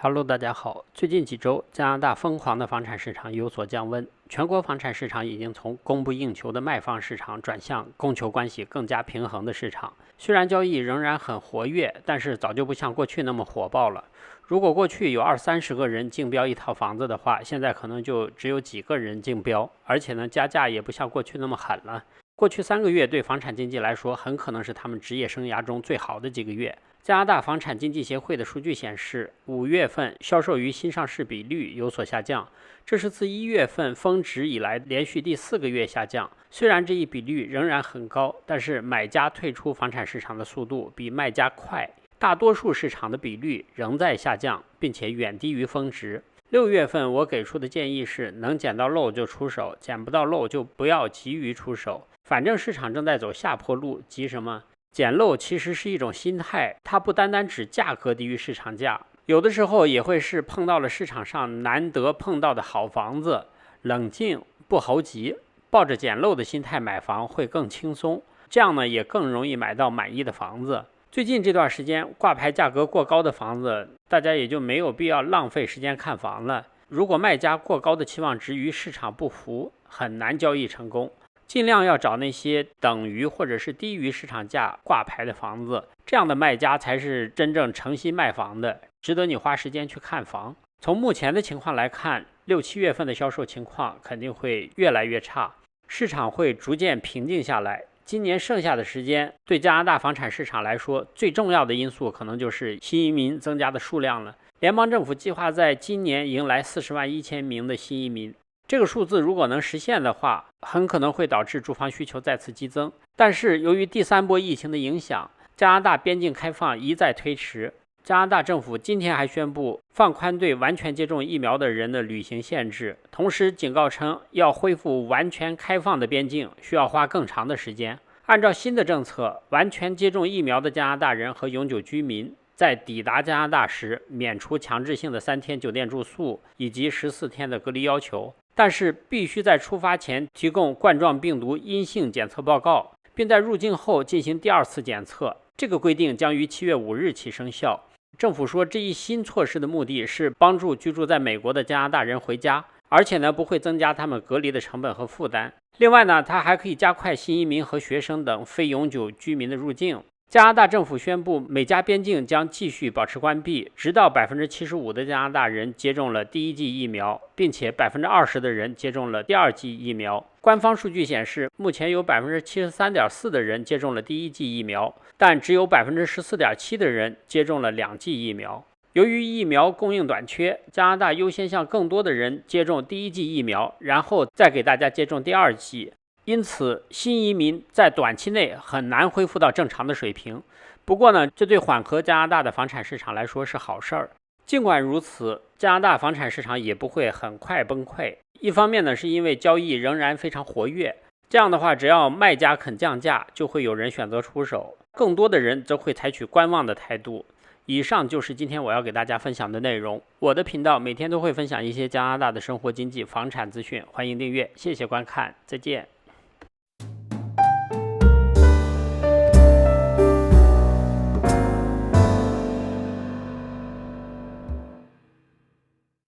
Hello，大家好。最近几周，加拿大疯狂的房产市场有所降温，全国房产市场已经从供不应求的卖方市场转向供求关系更加平衡的市场。虽然交易仍然很活跃，但是早就不像过去那么火爆了。如果过去有20-30个人竞标一套房子的话，现在可能就只有几个人竞标，而且呢，加价也不像过去那么狠了。过去3个月对房产经纪来说，很可能是他们职业生涯中最好的几个月。加拿大房产经纪协会的数据显示，5月份销售于新上市比率有所下降，这是自1月份峰值以来连续第4个月下降。虽然这一比率仍然很高，但是买家退出房产市场的速度比卖家快，大多数市场的比率仍在下降，并且远低于峰值。6月份我给出的建议是，能捡到漏就出手，捡不到漏就不要急于出手。反正市场正在走下坡路，急什么？捡漏其实是一种心态，它不单单指价格低于市场价，有的时候也会是碰到了市场上难得碰到的好房子，冷静不猴急，抱着捡漏的心态买房会更轻松，这样呢也更容易买到满意的房子。最近这段时间挂牌价格过高的房子，大家也就没有必要浪费时间看房了。如果卖家过高的期望值与市场不符，很难交易成功。尽量要找那些等于或者是低于市场价挂牌的房子，这样的卖家才是真正诚心卖房的，值得你花时间去看房。从目前的情况来看，6-7月份的销售情况肯定会越来越差，市场会逐渐平静下来。今年剩下的时间，对加拿大房产市场来说，最重要的因素可能就是新移民增加的数量了。联邦政府计划在今年迎来40.1万名的新移民。这个数字如果能实现的话，很可能会导致住房需求再次激增。但是由于第3波疫情的影响，加拿大边境开放一再推迟。加拿大政府今天还宣布放宽对完全接种疫苗的人的旅行限制，同时警告称要恢复完全开放的边境需要花更长的时间。按照新的政策，完全接种疫苗的加拿大人和永久居民在抵达加拿大时免除强制性的3天酒店住宿以及14天的隔离要求，但是必须在出发前提供冠状病毒阴性检测报告，并在入境后进行第2次检测。这个规定将于7月5日起生效。政府说，这一新措施的目的是帮助居住在美国的加拿大人回家，而且呢不会增加他们隔离的成本和负担。另外呢，它还可以加快新移民和学生等非永久居民的入境。加拿大政府宣布，美加边境将继续保持关闭，直到75%的加拿大人接种了第1剂疫苗，并且20%的人接种了第2剂疫苗。官方数据显示，目前有73.4%的人接种了第1剂疫苗，但只有14.7%的人接种了2剂疫苗。由于疫苗供应短缺，加拿大优先向更多的人接种第1剂疫苗，然后再给大家接种第2剂。因此，新移民在短期内很难恢复到正常的水平。不过呢，这对缓和加拿大的房产市场来说是好事儿。尽管如此，加拿大房产市场也不会很快崩溃。一方面呢，是因为交易仍然非常活跃，这样的话，只要卖家肯降价，就会有人选择出手，更多的人则会采取观望的态度。以上就是今天我要给大家分享的内容。我的频道每天都会分享一些加拿大的生活经济、房产资讯，欢迎订阅，谢谢观看，再见。